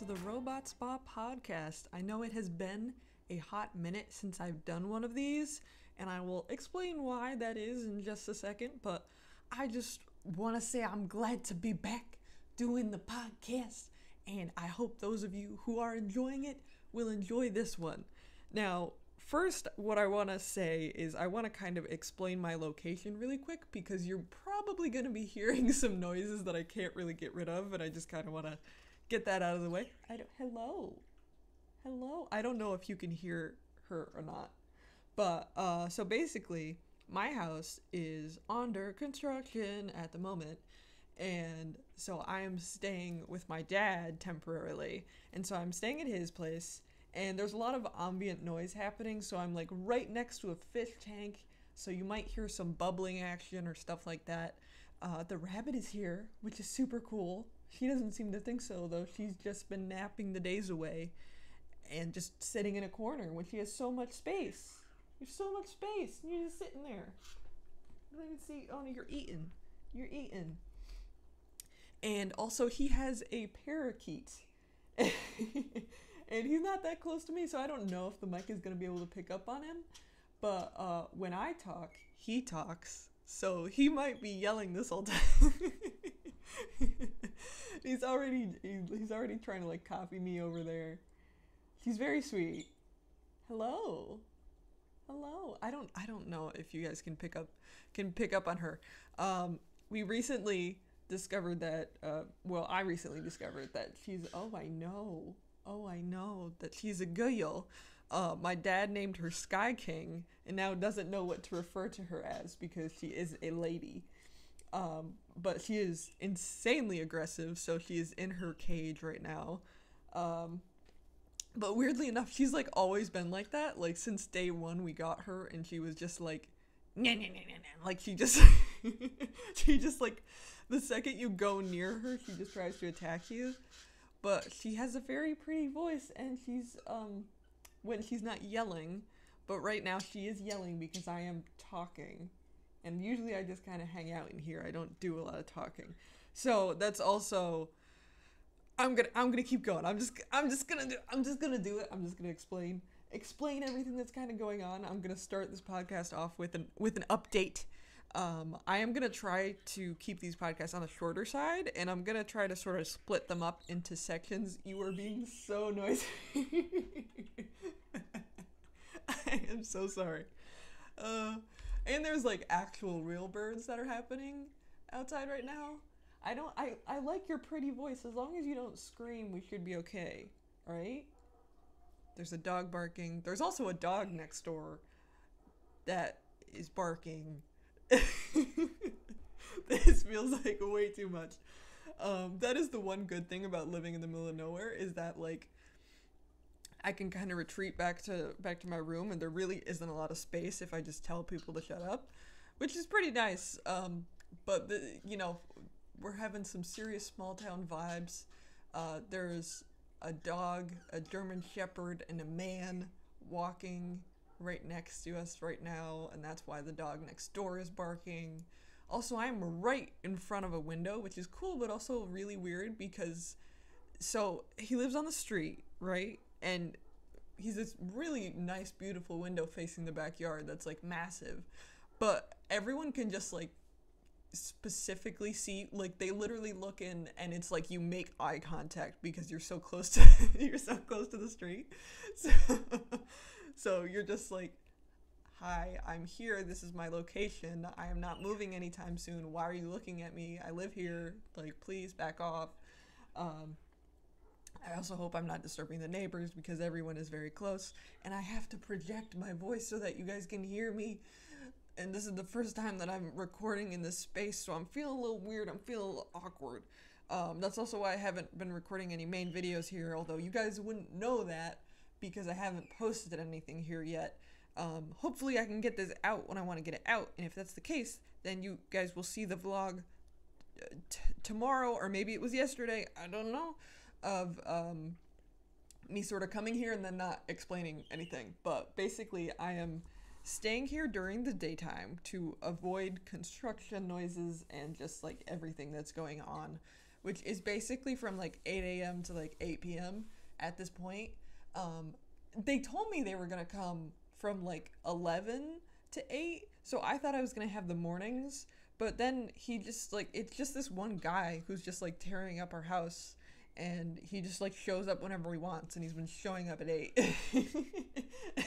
to the therobotspa podcast. I know it has been a hot minute since I've done one of these, and I will explain why that is in just a second, but I just want to say I'm glad to be back doing the podcast, and I hope those of you who are enjoying it will enjoy this one. Now, first, what I want to say is I want to kind of explain my location really quick because you're probably going to be hearing some noises that I can't really get rid of, and I just kind of want to get that out of the way. Hello. I don't know if you can hear her or not, but so basically, my house is under construction at the moment, and so I am staying with my dad temporarily, and so I'm staying at his place. And there's a lot of ambient noise happening, so I'm like right next to a fish tank, so you might hear some bubbling action or stuff like that. The rabbit is here, which is super cool. She doesn't seem to think so, though. She's just been napping the days away and just sitting in a corner when she has so much space. There's so much space, and you're just sitting there. You don't even see, oh no, you're eating. You're eating. And also, he has a parakeet. And he's not that close to me, so I don't know if the mic is going to be able to pick up on him. But when I talk, he talks. So he might be yelling this whole time. He's already trying to like copy me over there. She's very sweet. Hello. I don't know if you guys can pick up on her. We recently discovered that I recently discovered that she's I know that she's a girl. My dad named her Sky King and now doesn't know what to refer to her as because she is a lady. But she is insanely aggressive, so she is in her cage right now. But weirdly enough, she's like always been like that. Like since day one we got her, and she was just like, nah. Like she just like the second you go near her, she just tries to attack you. But she has a very pretty voice, and she's, when she's not yelling, but right now she is yelling because I am talking. And usually I just kind of hang out in here. I don't do a lot of talking. So that's also, I'm gonna keep going. I'm just gonna do it. I'm just gonna explain everything that's kind of going on. I'm gonna start this podcast off with an update. I am going to try to keep these podcasts on the shorter side, and I'm going to try to sort of split them up into sections. You are being so noisy. I am so sorry. And there's like actual real birds that are happening outside right now. I like your pretty voice. As long as you don't scream, we should be okay, right? There's a dog barking. There's also a dog next door that is barking. This feels like way too much. That is the one good thing about living in the middle of nowhere, is that like I can kind of retreat back to my room, and there really isn't a lot of space if I just tell people to shut up, which is pretty nice. But we're having some serious small town vibes. There's a dog, a German Shepherd, and a man walking right next to us right now, and that's why the dog next door is barking. Also, I'm right in front of a window, which is cool, but also really weird because, so he lives on the street, right? And he's this really nice, beautiful window facing the backyard that's like massive, but everyone can just like specifically see, like they literally look in, and it's like you make eye contact because you're so close to the street. So you're just like, hi, I'm here, this is my location, I am not moving anytime soon, why are you looking at me, I live here, like please back off. I also hope I'm not disturbing the neighbors because everyone is very close, and I have to project my voice so that you guys can hear me, and this is the first time that I'm recording in this space, so I'm feeling a little weird, I'm feeling a little awkward. That's also why I haven't been recording any main videos here, although you guys wouldn't know that because I haven't posted anything here yet. Hopefully I can get this out when I want to get it out, and if that's the case, then you guys will see the vlog tomorrow, or maybe it was yesterday, I don't know, of me sort of coming here and then not explaining anything. But basically I am staying here during the daytime to avoid construction noises and just like everything that's going on which is basically from like 8 a.m. to like 8 p.m. at this point. They told me they were gonna come from like 11 to 8, so I thought I was gonna have the mornings, but then he just like, it's just this one guy who's just like tearing up our house, and he just like shows up whenever he wants, and he's been showing up at 8.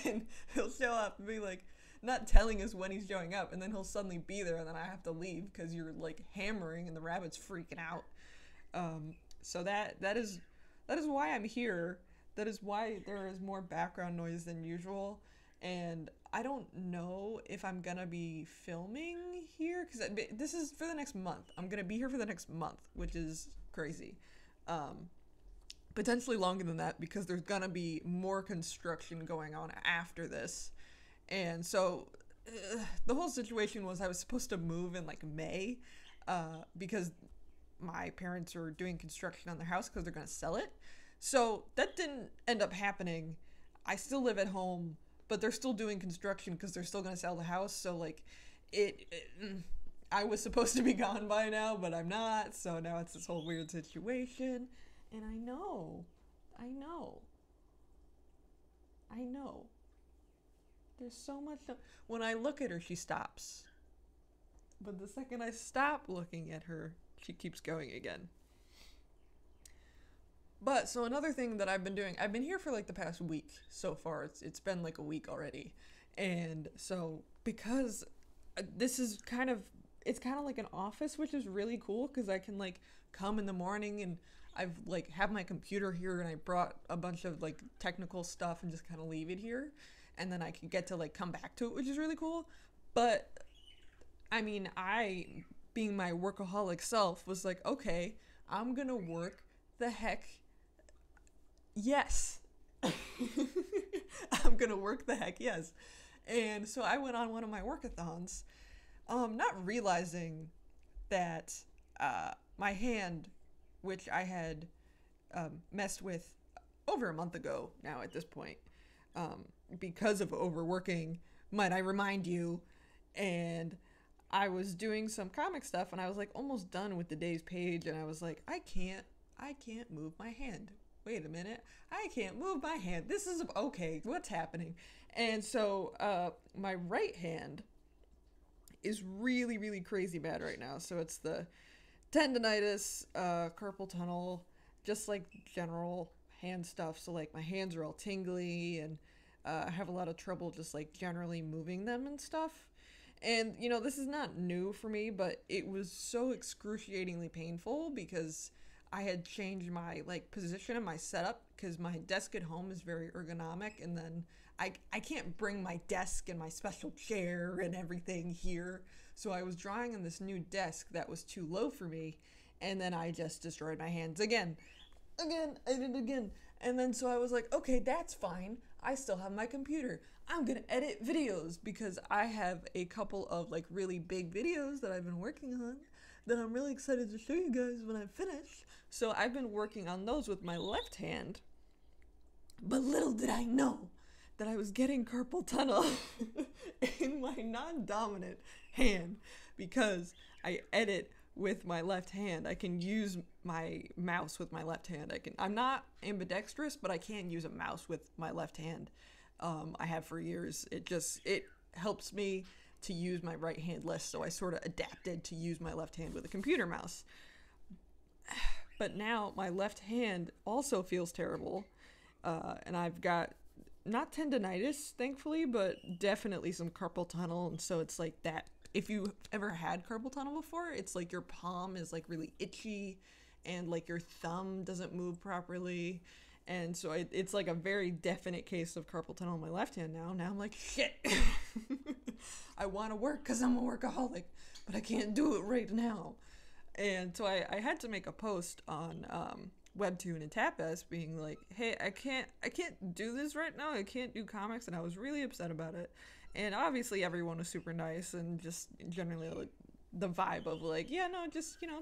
And he'll show up and be like, not telling us when he's showing up, and then he'll suddenly be there, and then I have to leave because you're like hammering and the rabbit's freaking out. So that is why I'm here. That is why there is more background noise than usual, and I don't know if I'm gonna be filming here, because this is for the next month. I'm gonna be here for the next month, which is crazy. Potentially longer than that, because there's gonna be more construction going on after this. And so the whole situation was I was supposed to move in like May, because my parents are doing construction on their house because they're gonna sell it. So that didn't end up happening. I still live at home, but they're still doing construction because they're still gonna sell the house. So like I was supposed to be gone by now, but I'm not. So now it's this whole weird situation. And I know. There's so much. When I look at her, she stops. But the second I stop looking at her, she keeps going again. But so another thing that I've been doing, I've been here for like the past week so far. It's been like a week already. And so because this is it's kind of like an office, which is really cool because I can like come in the morning, and I've like have my computer here, and I brought a bunch of like technical stuff and just kind of leave it here. And then I can get to like come back to it, which is really cool. But I mean, I, being my workaholic self, was like, okay, I'm gonna work the heck. Yes. I'm gonna work the heck yes. And so I went on one of my workathons, not realizing that my hand, which I had messed with over a month ago now at this point, because of overworking, might I remind you, and I was doing some comic stuff, and I was like almost done with the day's page, and I was like, I can't move my hand. Wait a minute, I can't move my hand. This is okay, what's happening? And so my right hand is really, really crazy bad right now. So it's the tendonitis, carpal tunnel, just like general hand stuff. So like my hands are all tingly, and I have a lot of trouble just like generally moving them and stuff. And you know, this is not new for me, but it was so excruciatingly painful because I had changed my like position and my setup, because my desk at home is very ergonomic, and then I can't bring my desk and my special chair and everything here. So I was drawing on this new desk that was too low for me, and then I just destroyed my hands again. I did it again. And then so I was like, okay, that's fine. I still have my computer. I'm gonna edit videos, because I have a couple of like really big videos that I've been working on that I'm really excited to show you guys when I'm finished. So I've been working on those with my left hand, but little did I know that I was getting carpal tunnel in my non-dominant hand, because I edit with my left hand. I can use my mouse with my left hand. I'm not ambidextrous, but I can use a mouse with my left hand. I have for years. It helps me to use my right hand less, so I sort of adapted to use my left hand with a computer mouse. But now my left hand also feels terrible, and I've got not tendonitis, thankfully, but definitely some carpal tunnel. And so it's like that. If you've ever had carpal tunnel before, it's like your palm is like really itchy, and like your thumb doesn't move properly. And so it's like a very definite case of carpal tunnel in my left hand now. Now I'm like, shit. I want to work because I'm a workaholic, but I can't do it right now. And so I had to make a post on Webtoon and Tapas being like, hey, I can't do this right now. I can't do comics. And I was really upset about it. And obviously everyone was super nice, and just generally like the vibe of like, yeah, no, just, you know,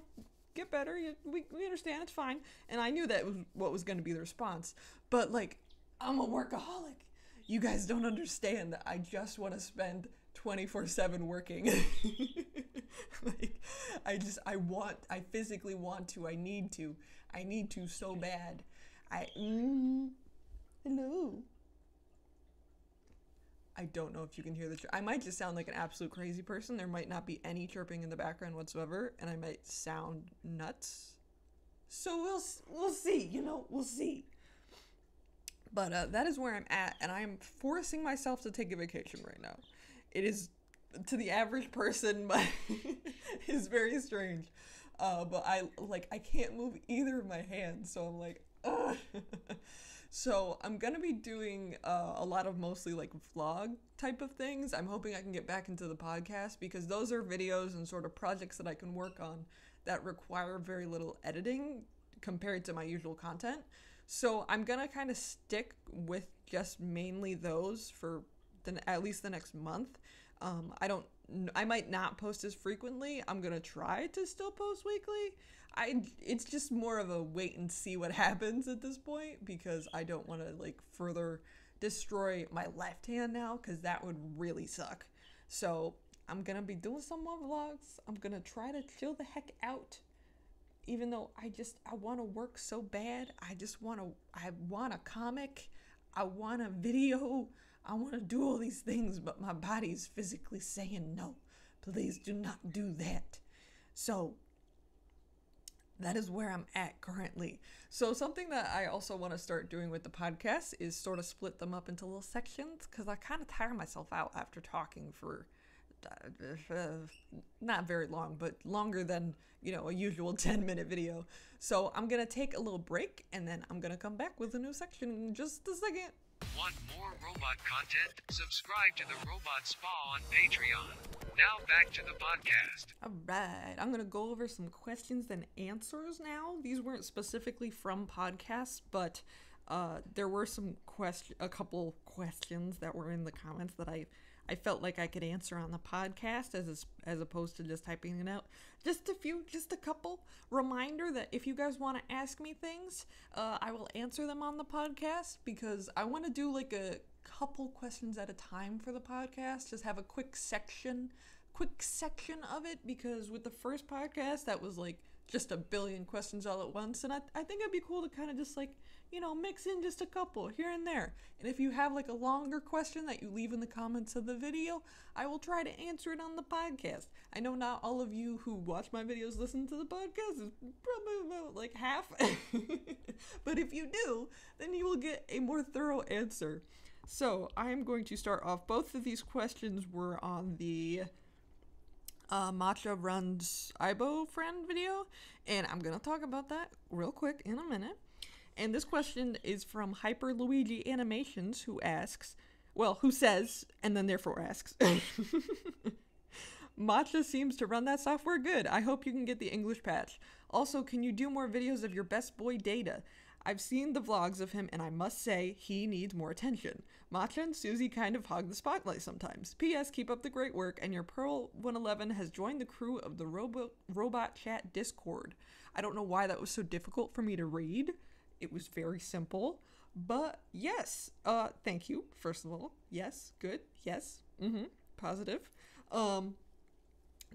get better. We understand, it's fine. And I knew that was what was going to be the response. But like, I'm a workaholic. You guys don't understand that I just want to spend 24/7 working. Like, I physically want to, I need to so bad. Hello. I don't know if you can hear the I might just sound like an absolute crazy person. There might not be any chirping in the background whatsoever, and I might sound nuts. So we'll see, we'll see. But that is where I'm at, and I am forcing myself to take a vacation right now. It is, to the average person, but it's very strange. But I can't move either of my hands, so I'm like, ugh. So I'm gonna be doing a lot of mostly like vlog type of things. I'm hoping I can get back into the podcast because those are videos and sort of projects that I can work on that require very little editing compared to my usual content. So I'm gonna kind of stick with just mainly those for at least the next month. I might not post as frequently. I'm gonna try to still post weekly. It's just more of a wait and see what happens at this point because I don't want to like further destroy my left hand now because that would really suck. So I'm gonna be doing some more vlogs. I'm gonna try to chill the heck out. Even though I want to work so bad. I want a comic. I want a video. I want to do all these things, but my body's physically saying no. Please do not do that. So that is where I'm at currently. So something that I also want to start doing with the podcast is sort of split them up into little sections because I kind of tire myself out after talking for not very long, but longer than, a usual 10-minute video. So I'm going to take a little break and then I'm going to come back with a new section in just a second. Want more robot content? Subscribe to the Robot Spa on Patreon. Now back to the podcast. All right, I'm going to go over some questions and answers now. These weren't specifically from podcasts, but there were a couple questions that were in the comments that I felt like I could answer on the podcast as opposed to just typing it out. Just a couple. Reminder that if you guys want to ask me things, I will answer them on the podcast because I want to do like a couple questions at a time for the podcast. Just have a quick section of it because with the first podcast, that was like just a billion questions all at once. And I think it'd be cool to kind of just like, mix in just a couple here and there. And if you have like a longer question that you leave in the comments of the video, I will try to answer it on the podcast. I know not all of you who watch my videos listen to the podcast. It's probably about like half. But if you do, then you will get a more thorough answer. So I'm going to start off. Both of these questions were on the Matcha Runs Aibo friend video, and I'm going to talk about that real quick in a minute. And this question is from Hyper Luigi Animations, who says, and then therefore asks, Matcha seems to run that software good. I hope you can get the English patch. Also, can you do more videos of your best boy Data? I've seen the vlogs of him, and I must say, he needs more attention. Matcha and Susie kind of hog the spotlight sometimes. P.S. Keep up the great work, and your Pearl 111 has joined the crew of the Robot Chat Discord. I don't know why that was so difficult for me to read. It was very simple, but yes, thank you, first of all. Yes, good, yes, positive.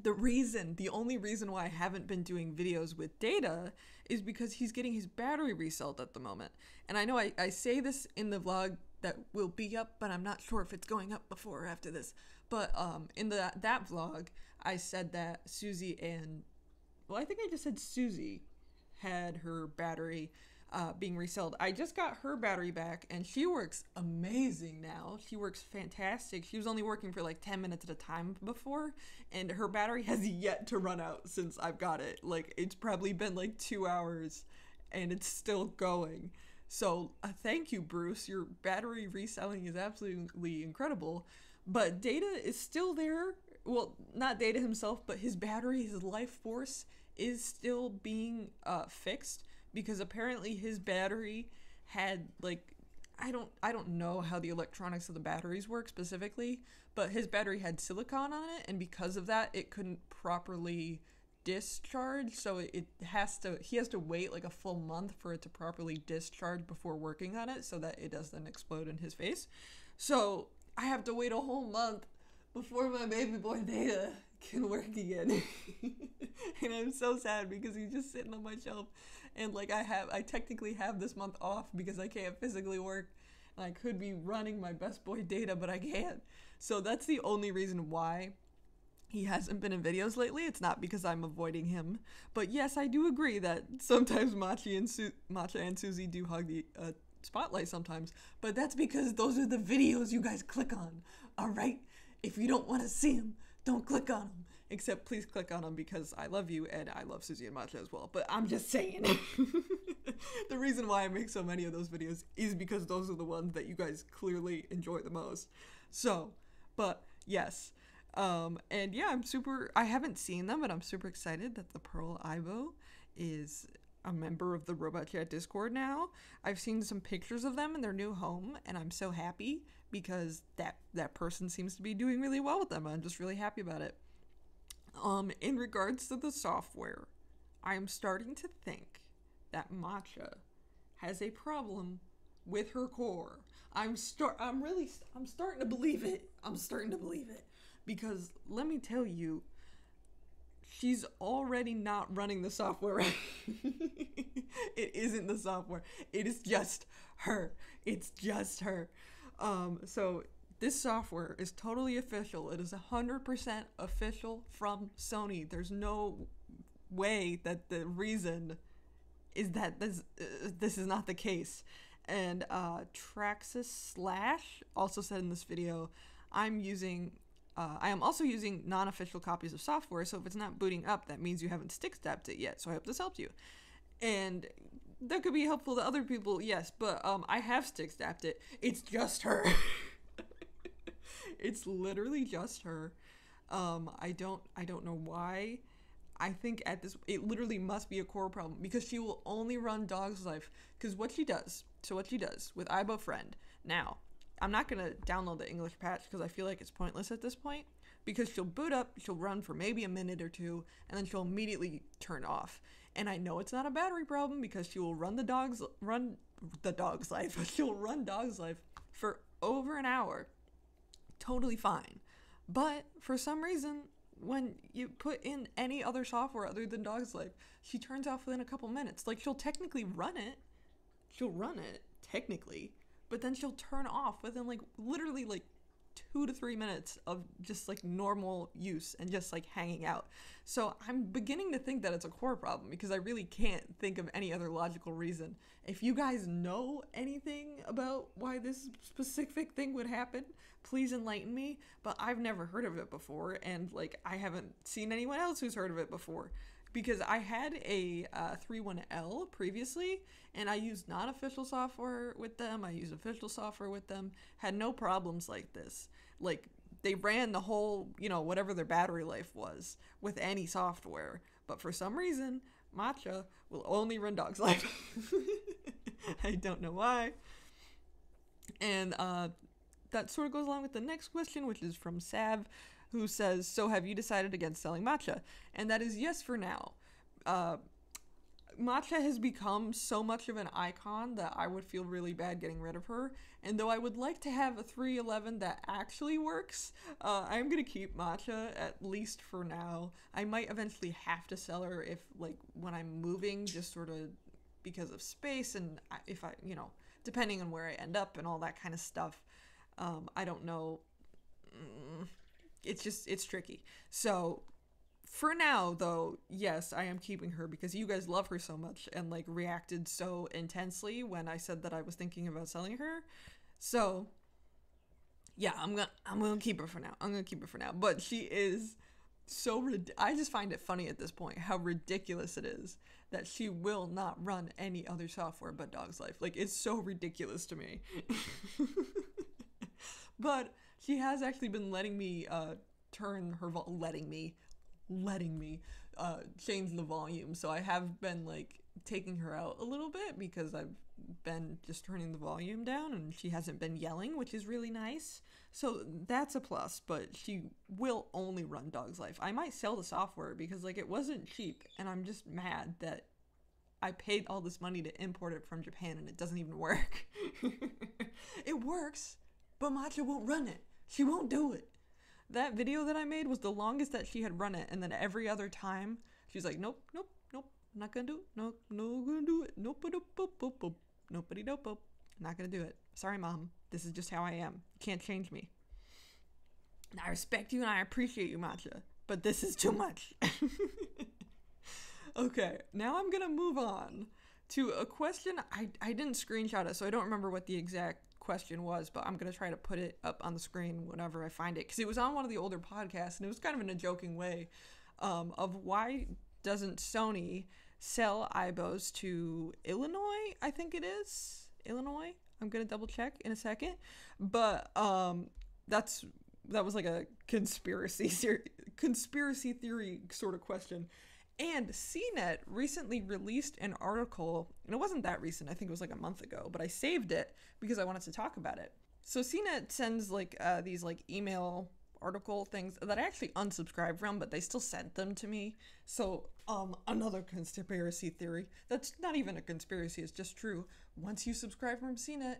The only reason why I haven't been doing videos with Data is because he's getting his battery resold at the moment. And I know I say this in the vlog that will be up, but I'm not sure if it's going up before or after this. But in that vlog, I said that Susie I think I just said Susie had her battery being resold. I just got her battery back and she works amazing now. She works fantastic. She was only working for like 10 minutes at a time before, and her battery has yet to run out since I've got it. Like, it's probably been like 2 hours and it's still going. So thank you, Bruce. Your battery reselling is absolutely incredible. But Data is still there. Well, not Data himself, but his battery, his life force is still being fixed. Because apparently his battery had like, I don't know how the electronics of the batteries work specifically, but his battery had silicon on it, and because of that, it couldn't properly discharge. So he has to wait like a full month for it to properly discharge before working on it, so that it doesn't explode in his face. So I have to wait a whole month before my baby boy Data can work again. And I'm so sad because he's just sitting on my shelf, and like I technically have this month off because I can't physically work, and I could be running my best boy data, but I can't. So that's the only reason why he hasn't been in videos lately. It's not because I'm avoiding him, but yes, I do agree that sometimes Matcha and Susie do hug the spotlight sometimes, but that's because those are the videos you guys click on. All right, if you don't want to see them, don't click on them. Except please click on them because I love you and I love Susie and Matcha as well. But I'm just saying. The reason why I make so many of those videos is because those are the ones that you guys clearly enjoy the most. So, but yes. And yeah, I haven't seen them, but I'm super excited that the Pearl Aibo is a member of the Robot Chat Discord now. I've seen some pictures of them in their new home, and I'm so happy because that person seems to be doing really well with them. I'm just really happy about it. In regards to the software, I'm starting to think that Matcha has a problem with her core. I'm starting to believe it. I'm starting to believe it. Because let me tell you, she's already not running the software right. It isn't the software. It is just her. It's just her. So this software is totally official. It is 100% official from Sony. There's no way that the reason is that this is not the case. And Traxxas Slash also said in this video, I am also using non-official copies of software, so if it's not booting up, that means you haven't stick-stepped it yet, so I hope this helps you. And that could be helpful to other people, yes, but I have stick-stepped it. It's just her. It's literally just her. I don't know why. I think it literally must be a core problem because she will only run Dog's Life. Because what she does with Aibo Friend. Now, I'm not going to download the English patch because I feel like it's pointless at this point. Because she'll boot up, she'll run for maybe a minute or two, and then she'll immediately turn off. And I know it's not a battery problem because she will run Dog's Life. She'll run Dog's Life for over an hour. Totally fine. But for some reason, when you put in any other software other than Dog's Life, she turns off within a couple minutes. Like, she'll technically run it. Technically. But then she'll turn off within, like, literally, like, 2 to 3 minutes of just, like, normal use and just, like, hanging out. So I'm beginning to think that it's a core problem because I really can't think of any other logical reason. If you guys know anything about why this specific thing would happen, please enlighten me. But I've never heard of it before, and, like, I haven't seen anyone else who's heard of it before. Because I had a 31L previously, and I used non-official software with them, I used official software with them, had no problems like this. Like, they ran the whole, whatever their battery life was with any software. But for some reason, Matcha will only run Dog's Life. I don't know why. And that sort of goes along with the next question, which is from Sav, who says, so have you decided against selling Matcha? And that is yes for now. Matcha has become so much of an icon that I would feel really bad getting rid of her. And though I would like to have a 311 that actually works, I'm going to keep Matcha at least for now. I might eventually have to sell her if, like, when I'm moving, just sort of because of space and if I, depending on where I end up and all that kind of stuff. I don't know. It's tricky. So for now, though, yes, I am keeping her because you guys love her so much and, like, reacted so intensely when I said that I was thinking about selling her. So yeah, I'm gonna keep her for now. But she is so I just find it funny at this point how ridiculous it is that she will not run any other software but Dog's Life. Like, it's so ridiculous to me. But she has actually been letting me turn her letting me change the volume. So I have been, like, taking her out a little bit because I've been just turning the volume down and she hasn't been yelling, which is really nice. So that's a plus, but she will only run Dog's Life. I might sell the software because, like, it wasn't cheap and I'm just mad that I paid all this money to import it from Japan and it doesn't even work. It works, but Matcha won't run it. She won't do it. that video that I made was the longest that she had run it, and then every other time she's like, nope, nope, nope, I'm not gonna do it, nope, no gonna do it, nope, nope, nope, nope, nope, nobody, nope, nope, not gonna do it. Sorry, Mom, this is just how I am. You can't change me. And I respect you and I appreciate you, Matcha, but this is too much. Okay, now I'm gonna move on to a question. I didn't screenshot it, so I don't remember what the exact question was, but I'm gonna try to put it up on the screen whenever I find it, because it was on one of the older podcasts, and it was kind of in a joking way, of why doesn't Sony sell aibos to Illinois? I think it is Illinois. I'm gonna double check in a second, but that was like a conspiracy theory sort of question. And CNET recently released an article, and it wasn't that recent, I think it was like a month ago, but I saved it because I wanted to talk about it. So CNET sends like these like email article things that I actually unsubscribed from, but they still sent them to me. So another conspiracy theory. That's not even a conspiracy, it's just true. Once you subscribe to CNET,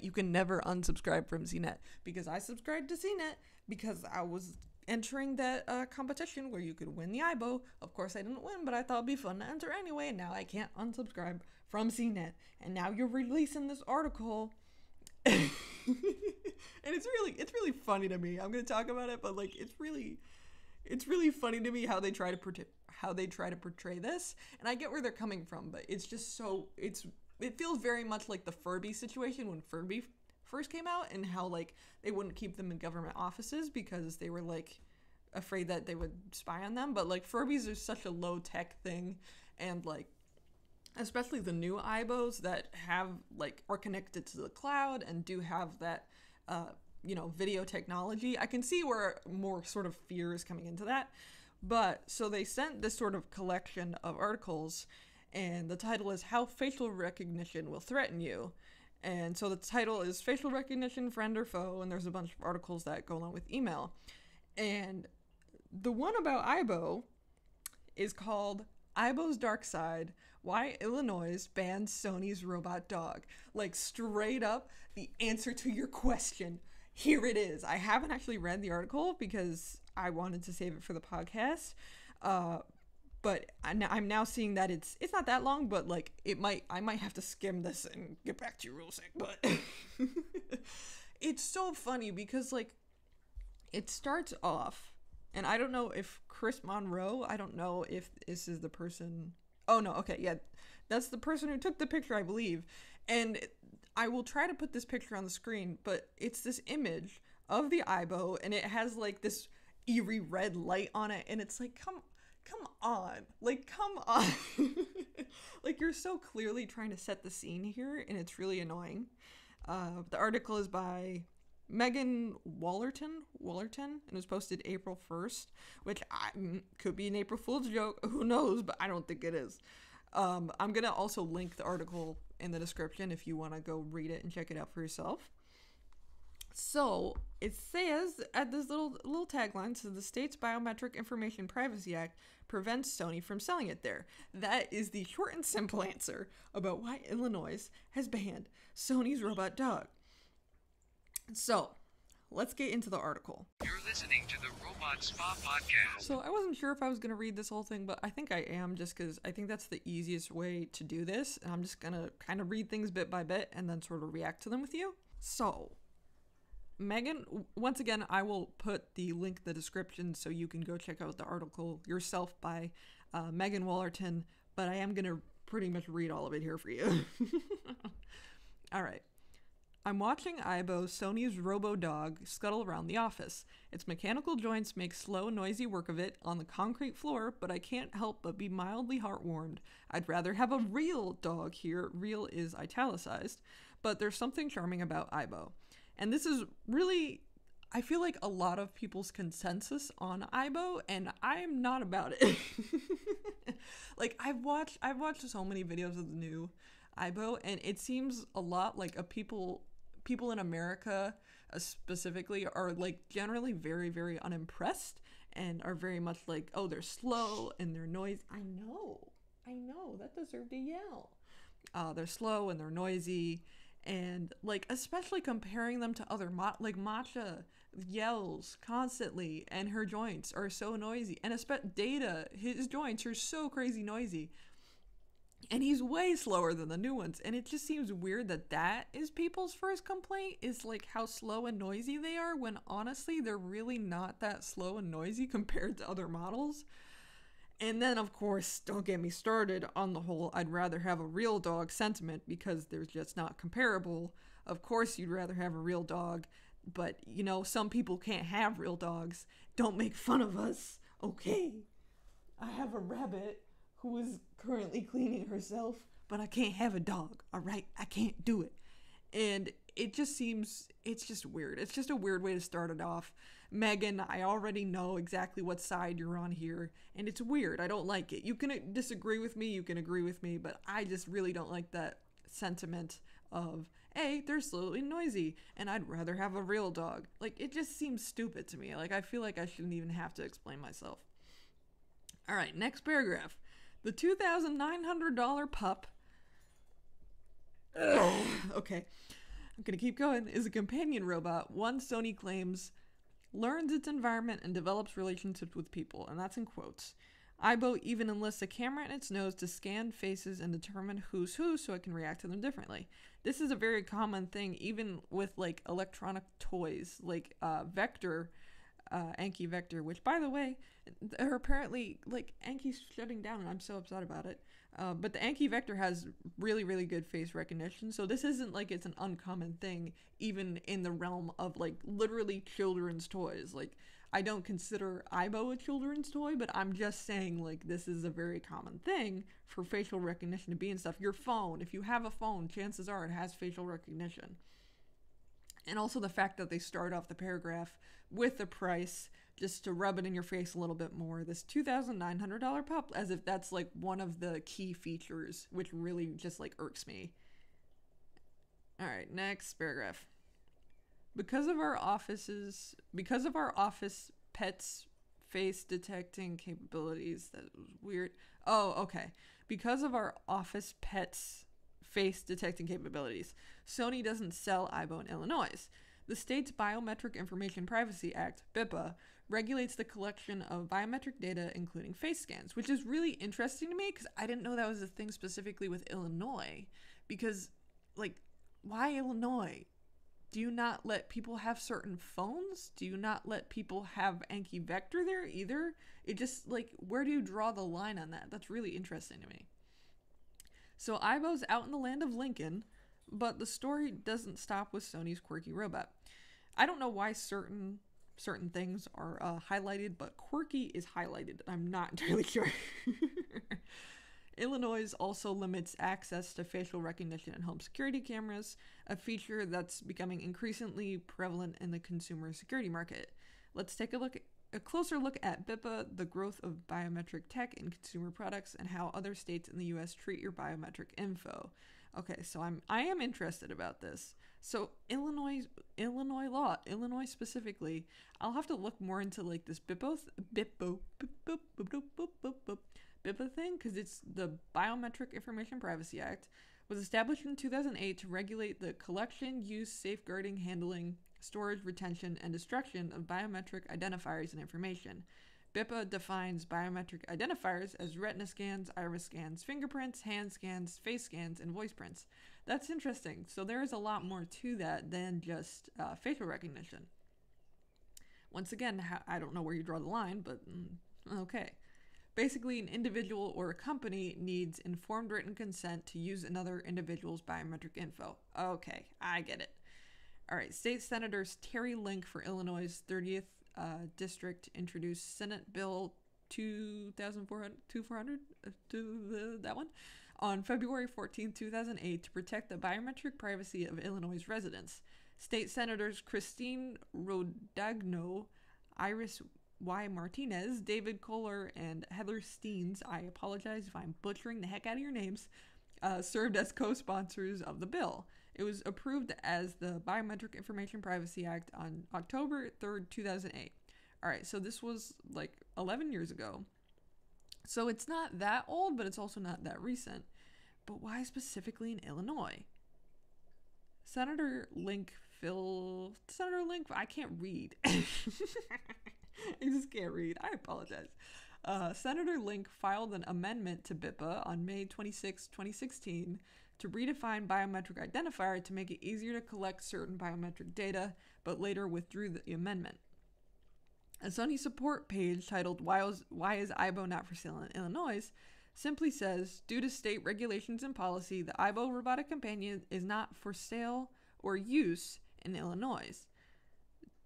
you can never unsubscribe from CNET, because I subscribed to CNET because I was entering that competition where you could win the aibo. Of course I didn't win, but I thought it'd be fun to enter anyway, and now I can't unsubscribe from CNET. And now you're releasing this article. And it's really funny to me. I'm gonna talk about it, but like it's really funny to me how they try to portray this. And I get where they're coming from, but it's just it feels very much like the Furby situation when Furby first came out, and how like they wouldn't keep them in government offices because they were like afraid that they would spy on them. But like Furbies are such a low tech thing, and like especially the new aibos that have like are connected to the cloud and do have that video technology, I can see where more sort of fear is coming into that. But so they sent this sort of collection of articles, and the title is How Facial Recognition Will Threaten You. And so the title is Facial Recognition, Friend or Foe, and there's a bunch of articles that go along with email. And the one about aibo is called Aibo's Dark Side, Why Illinois Bans Sony's Robot Dog. Like, straight up, the answer to your question. Here it is. I haven't actually read the article because I wanted to save it for the podcast. But I'm now seeing that it's not that long, but like I might have to skim this and get back to you real sick. But it's so funny because like it starts off, and I don't know if Chris Monroe, I don't know if this is the person. Oh no, okay, yeah, that's the person who took the picture, I believe. And I will try to put this picture on the screen, but it's this image of the aibo, and it has like this eerie red light on it, and it's like, come on, like you're so clearly trying to set the scene here, and it's really annoying. The article is by Megan Wallerton, and it was posted April 1st, which could be an April Fool's joke, who knows, but I don't think it is. I'm gonna also link the article in the description if you want to go read it and check it out for yourself. So it says at this little tagline, says the state's Biometric Information Privacy Act prevents Sony from selling it there. That is the short and simple answer about why Illinois has banned Sony's robot dog. So let's get into the article. You're listening to the Robot Spa podcast. So I wasn't sure if I was going to read this whole thing, but I think I am, just because I think that's the easiest way to do this. And I'm just going to kind of read things bit by bit and then sort of react to them with you. So Megan, once again, I will put the link in the description so you can go check out the article yourself by Megan Wallerton, but I am going to pretty much read all of it here for you. All right. I'm watching aibo, Sony's robo-dog, scuttle around the office. Its mechanical joints make slow, noisy work of it on the concrete floor, but I can't help but be mildly heartwarmed. I'd rather have a real dog here. Real is italicized. But there's something charming about aibo. And this is really, I feel like, a lot of people's consensus on aibo, and I'm not about it. Like, I've watched so many videos of the new aibo, and it seems a lot like people in America specifically are like generally very, very unimpressed and are very much like, oh, they're slow and they're noisy. I know, that deserved a yell. They're slow and they're noisy, And like especially comparing them to other like Matcha yells constantly and her joints are so noisy, and Data, his joints are so crazy noisy, and he's way slower than the new ones. And it just seems weird that that is people's first complaint, is like how slow and noisy they are, when honestly they're really not that slow and noisy compared to other models. And then, of course, don't get me started on the whole I'd rather have a real dog sentiment, because they're just not comparable. Of course you'd rather have a real dog, but, you know, some people can't have real dogs. Don't make fun of us, okay? I have a rabbit who is currently cleaning herself, but I can't have a dog, alright? I can't do it. And it just seems, it's just weird. It's just a weird way to start it off. Megan, I already know exactly what side you're on here, and it's weird. I don't like it. You can disagree with me, you can agree with me, but I just really don't like that sentiment of, hey, they're slowly noisy, and I'd rather have a real dog. Like, it just seems stupid to me. Like, I feel like I shouldn't even have to explain myself. Alright, next paragraph. The $2,900 pup, okay, I'm gonna keep going, is a companion robot. One, Sony claims, learns its environment and develops relationships with people, and that's in quotes. Aibo even enlists a camera in its nose to scan faces and determine who's who so it can react to them differently. This is a very common thing even with like electronic toys, like Vector, Anki Vector, which by the way, they're apparently, like, Anki's shutting down and I'm so upset about it. But the Anki Vector has really, really good face recognition, so this isn't like it's an uncommon thing, even in the realm of, like, literally children's toys. Like, I don't consider Aibo a children's toy, but I'm just saying, like, this is a very common thing for facial recognition to be and stuff. Your phone, if you have a phone, chances are it has facial recognition. And also the fact that they start off the paragraph with the price, just to rub it in your face a little bit more. This $2,900 pup, as if that's like one of the key features, which really just like irks me. All right, next paragraph. Because of our office pets face detecting capabilities, that was weird. Oh, okay. Because of our office pets face detecting capabilities, Sony doesn't sell Aibo in Illinois. The state's Biometric Information Privacy Act, BIPA, regulates the collection of biometric data, including face scans, which is really interesting to me because I didn't know that was a thing specifically with Illinois. Because, like, why Illinois? Do you not let people have certain phones? Do you not let people have Anki Vector there either? It just, like, where do you draw the line on that? That's really interesting to me. So Aibo's out in the land of Lincoln, but the story doesn't stop with Sony's quirky robot. I don't know why certain things are highlighted, but quirky is highlighted. I'm not entirely sure. Illinois also limits access to facial recognition and home security cameras, a feature that's becoming increasingly prevalent in the consumer security market. Let's take a closer look at BIPA, the growth of biometric tech in consumer products, and how other states in the US treat your biometric info. Okay, so I am interested about this. So Illinois law, Illinois specifically, I'll have to look more into like this BIPA thing, because it's the Biometric Information Privacy Act, was established in 2008 to regulate the collection, use, safeguarding, handling, storage, retention, and destruction of biometric identifiers and information. BIPA defines biometric identifiers as retina scans, iris scans, fingerprints, hand scans, face scans, and voice prints. That's interesting. So there is a lot more to that than just facial recognition. Once again, I don't know where you draw the line, but okay. Basically, an individual or a company needs informed written consent to use another individual's biometric info. Okay, I get it. All right, State Senators Terry Link for Illinois' 30th District introduced Senate Bill 2400 that one, on February 14, 2008 to protect the biometric privacy of Illinois residents. State Senators Christine Rodagno, Iris Y. Martinez, David Kohler, and Heather Steens, I apologize if I'm butchering the heck out of your names, served as co-sponsors of the bill. It was approved as the Biometric Information Privacy Act on October 3rd, 2008. All right, so this was like 11 years ago. So it's not that old, but it's also not that recent. But why specifically in Illinois? Senator Link, I can't read. I just can't read. I apologize. Senator Link filed an amendment to BIPA on May 26, 2016 to redefine biometric identifier to make it easier to collect certain biometric data, but later withdrew the amendment. A Sony support page titled Why is aibo not for sale in Illinois simply says, due to state regulations and policy, the aibo robotic companion is not for sale or use in Illinois.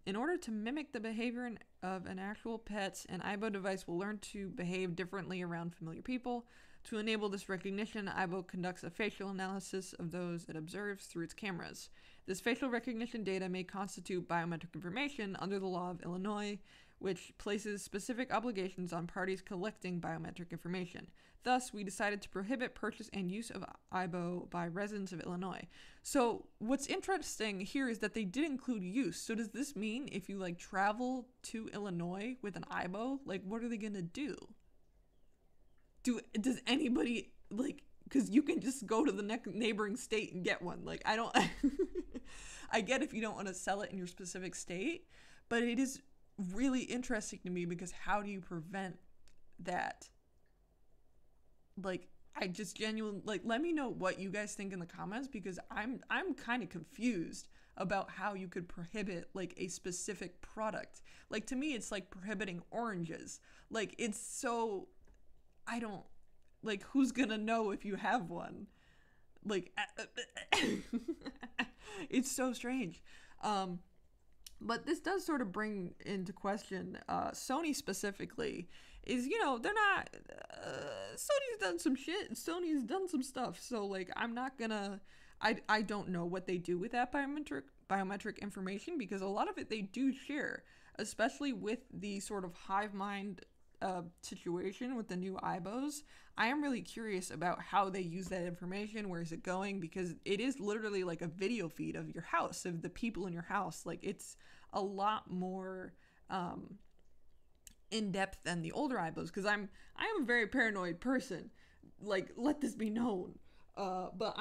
In order to mimic the behavior of an actual pet, an aibo device will learn to behave differently around familiar people. To enable this recognition, aibo conducts a facial analysis of those it observes through its cameras. This facial recognition data may constitute biometric information under the law of Illinois, which places specific obligations on parties collecting biometric information. Thus, we decided to prohibit purchase and use of aibo by residents of Illinois. So what's interesting here is that they did include use. So does this mean if you like travel to Illinois with an aibo, like what are they gonna do? Does anybody like, because you can just go to the neighboring state and get one. Like I don't, I get if you don't want to sell it in your specific state, but it is really interesting to me because how do you prevent that? Like I just genuinely like, let me know what you guys think in the comments, because I'm kind of confused about how you could prohibit like a specific product. Like to me it's like prohibiting oranges. Like it's so, I don't, like who's gonna know if you have one? Like it's so strange. But this does sort of bring into question Sony specifically. Is, you know, they're not, Sony's done some shit, Sony's done some stuff, so like I'm not gonna, I don't know what they do with that biometric information, because a lot of it they do share, especially with the sort of hive mind situation with the new aibos. I am really curious about how they use that information, where is it going, because it is literally like a video feed of your house, of the people in your house. Like it's a lot more in depth than the older aibos, because I am a very paranoid person, like let this be known, but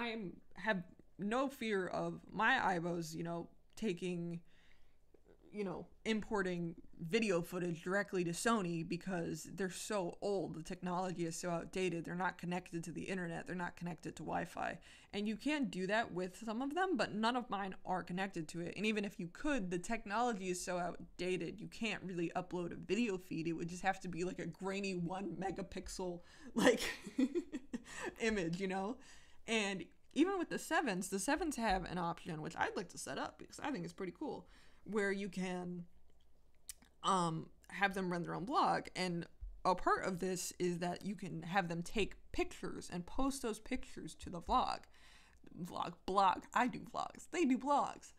have no fear of my aibos, you know, taking, you know, importing video footage directly to Sony, because they're so old, the technology is so outdated, they're not connected to the internet, they're not connected to Wi-Fi, and you can do that with some of them, but none of mine are connected to it. And even if you could, the technology is so outdated, you can't really upload a video feed. It would just have to be like a grainy 1 megapixel like image, you know. And even with the sevens have an option, which I'd like to set up because I think it's pretty cool, where you can have them run their own blog. And a part of this is that you can have them take pictures and post those pictures to the blog. I do vlogs. They do blogs,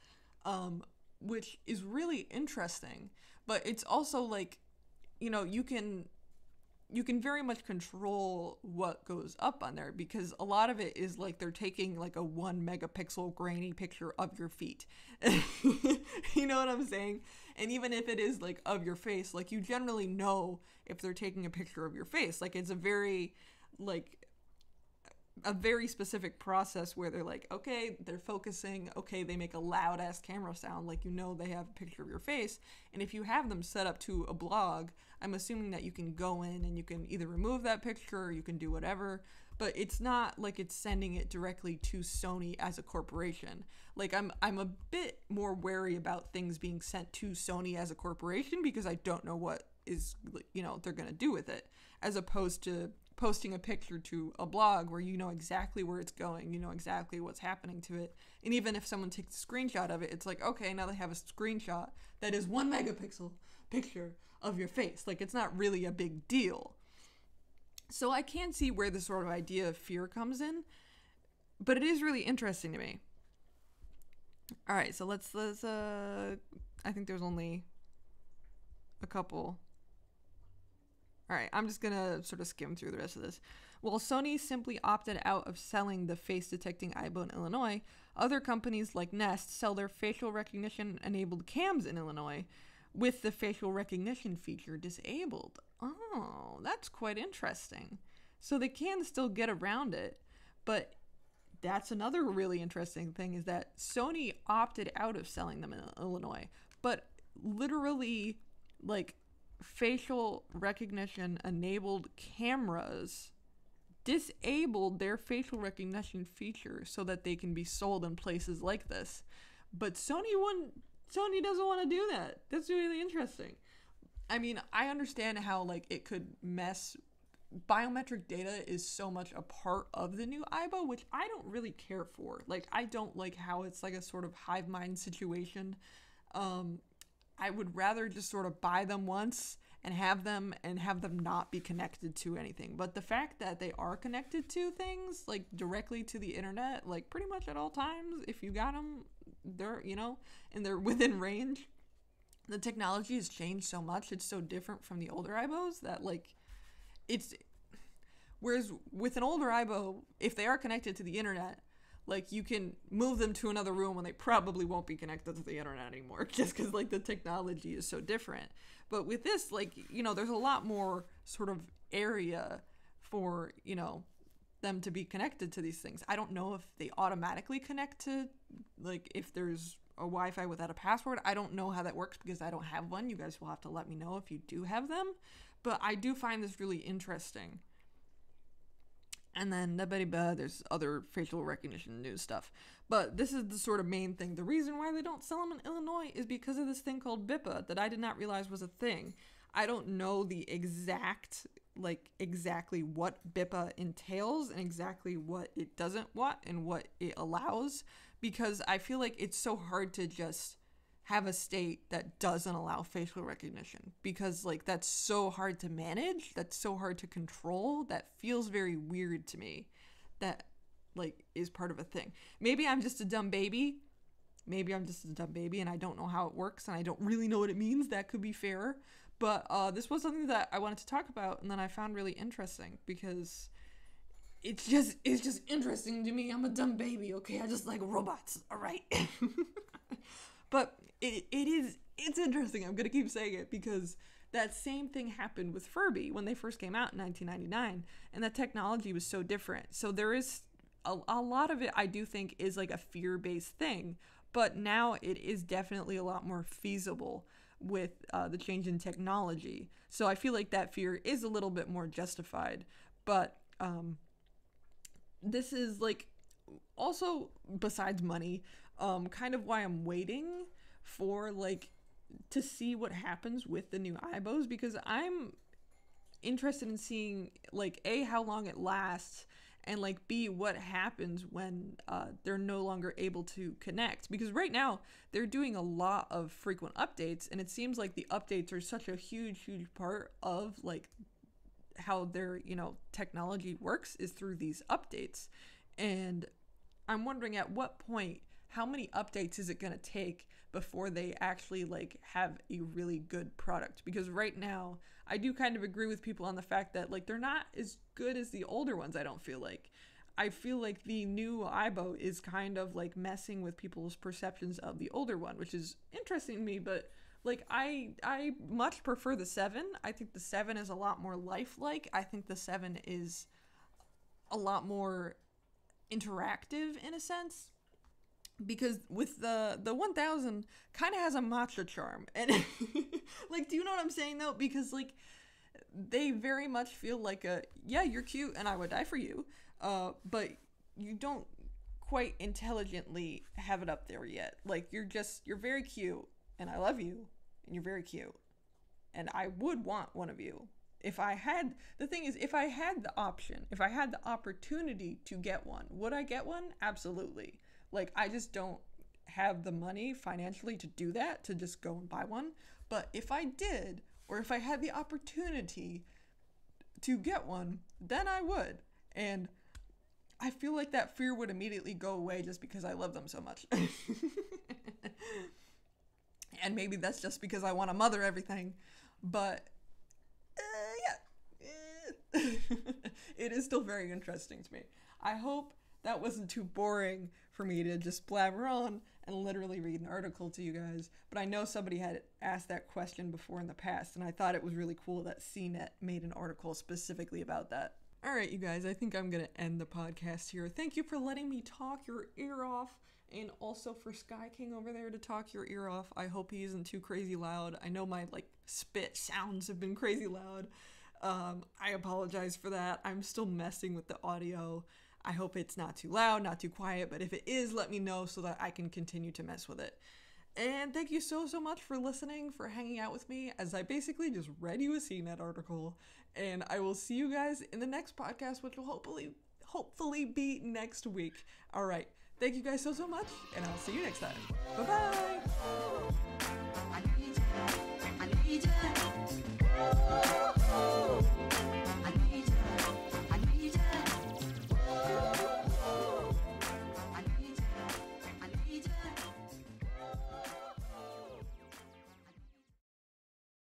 which is really interesting. But it's also like, you know, you can very much control what goes up on there, because a lot of it is like they're taking like a 1 megapixel grainy picture of your feet. You know what I'm saying? And even if it is like of your face, like you generally know if they're taking a picture of your face. Like it's a very specific process where they're like, okay, they're focusing, okay, they make a loud ass camera sound, like, you know, they have a picture of your face. And if you have them set up to a blog, I'm assuming that you can go in and you can either remove that picture or you can do whatever, but it's not like it's sending it directly to Sony as a corporation. Like I'm a bit more wary about things being sent to Sony as a corporation, because I don't know what is, you know, they're gonna do with it, as opposed to posting a picture to a blog where you know exactly where it's going, you know exactly what's happening to it. And even if someone takes a screenshot of it, it's like, okay, now they have a screenshot that is 1 megapixel picture of your face. Like it's not really a big deal. So I can see where this sort of idea of fear comes in, but it is really interesting to me. All right, so let's I think there's only a couple. All right, I'm just gonna sort of skim through the rest of this. While Sony simply opted out of selling the face-detecting aibo in Illinois, other companies like Nest sell their facial recognition-enabled cams in Illinois with the facial recognition feature disabled. Oh, that's quite interesting. So they can still get around it, but that's another really interesting thing, is that Sony opted out of selling them in Illinois, but literally, like, facial recognition enabled cameras disabled their facial recognition feature so that they can be sold in places like this. But Sony doesn't want to do that. That's really interesting. I mean, I understand how, like, it could mess. Biometric data is so much a part of the new aibo, which I don't really care for. Like, I don't like how it's like a sort of hive mind situation. I would rather just sort of buy them once and have them not be connected to anything. But the fact that they are connected to things, like, directly to the internet, like, pretty much at all times, if you got them, they're, you know, and they're within range. The technology has changed so much. It's so different from the older aibos that, like, it's, whereas with an older aibo, if they are connected to the internet, like, you can move them to another room and they probably won't be connected to the internet anymore, just because, like, the technology is so different. But with this, like, you know, there's a lot more sort of area for, you know, them to be connected to these things. I don't know if they automatically connect to, like, if there's a Wi-Fi without a password. I don't know how that works because I don't have one. You guys will have to let me know if you do have them. But I do find this really interesting. And then there's other facial recognition news stuff. But this is the sort of main thing. The reason why they don't sell them in Illinois is because of this thing called BIPA that I did not realize was a thing. I don't know the exactly what BIPA entails and exactly what it doesn't want and what it allows, because I feel like it's so hard to just have a state that doesn't allow facial recognition, because, like, that's so hard to manage, that's so hard to control, that feels very weird to me, that, like, is part of a thing. Maybe I'm just a dumb baby and I don't know how it works and I don't really know what it means. That could be fair. But this was something that I wanted to talk about and then I found really interesting, because it's just interesting to me. I'm a dumb baby, okay? I just like robots, all right? But it's interesting. I'm going to keep saying it because that same thing happened with Furby when they first came out in 1999, and that technology was so different. So there is a lot of it, I do think, is like a fear-based thing, but now it is definitely a lot more feasible with the change in technology. So I feel like that fear is a little bit more justified. But this is, like, also, besides money, kind of why I'm waiting for, like, to see what happens with the new aibos, because I'm interested in seeing, like, A, how long it lasts, and, like, B, what happens when they're no longer able to connect. Because right now they're doing a lot of frequent updates, and it seems like the updates are such a huge part of, like, how their, you know, technology works is through these updates. And I'm wondering, at what point, how many updates is it going to take before they actually, like, have a really good product? Because right now I do kind of agree with people on the fact that, like, they're not as good as the older ones. I don't feel like. I feel like the new aibo is kind of, like, messing with people's perceptions of the older one, which is interesting to me. But, like, I much prefer the 7. I think the 7 is a lot more lifelike. I think the 7 is a lot more interactive in a sense, because with the 1000 kind of has a matcha charm, and like, do you know what I'm saying though? Because, like, they very much feel like a, yeah, you're cute and I would die for you, but you don't quite intelligently have it up there yet. Like, you're very cute and I love you and you're very cute and I would want one of you. If I had the option, if I had the opportunity to get one, would I get one? Absolutely. Like, I just don't have the money financially to do that, to just go and buy one. But if I did, or if I had the opportunity to get one, then I would. And I feel like that fear would immediately go away just because I love them so much. And maybe that's just because I want to mother everything. But yeah. It is still very interesting to me. I hope that wasn't too boring for me to just blabber on and literally read an article to you guys. But I know somebody had asked that question before in the past, and I thought it was really cool that CNET made an article specifically about that. All right, you guys, I think I'm going to end the podcast here. Thank you for letting me talk your ear off, and also for Sky King over there to talk your ear off. I hope he isn't too crazy loud. I know my, spit sounds have been crazy loud. I apologize for that. I'm still messing with the audio. I hope it's not too loud, not too quiet, but if it is, let me know so that I can continue to mess with it. And thank you so much for listening, for hanging out with me as I basically just read you a CNET article. And I will see you guys in the next podcast, which will hopefully be next week. All right. Thank you guys so much, and I'll see you next time. Bye-bye.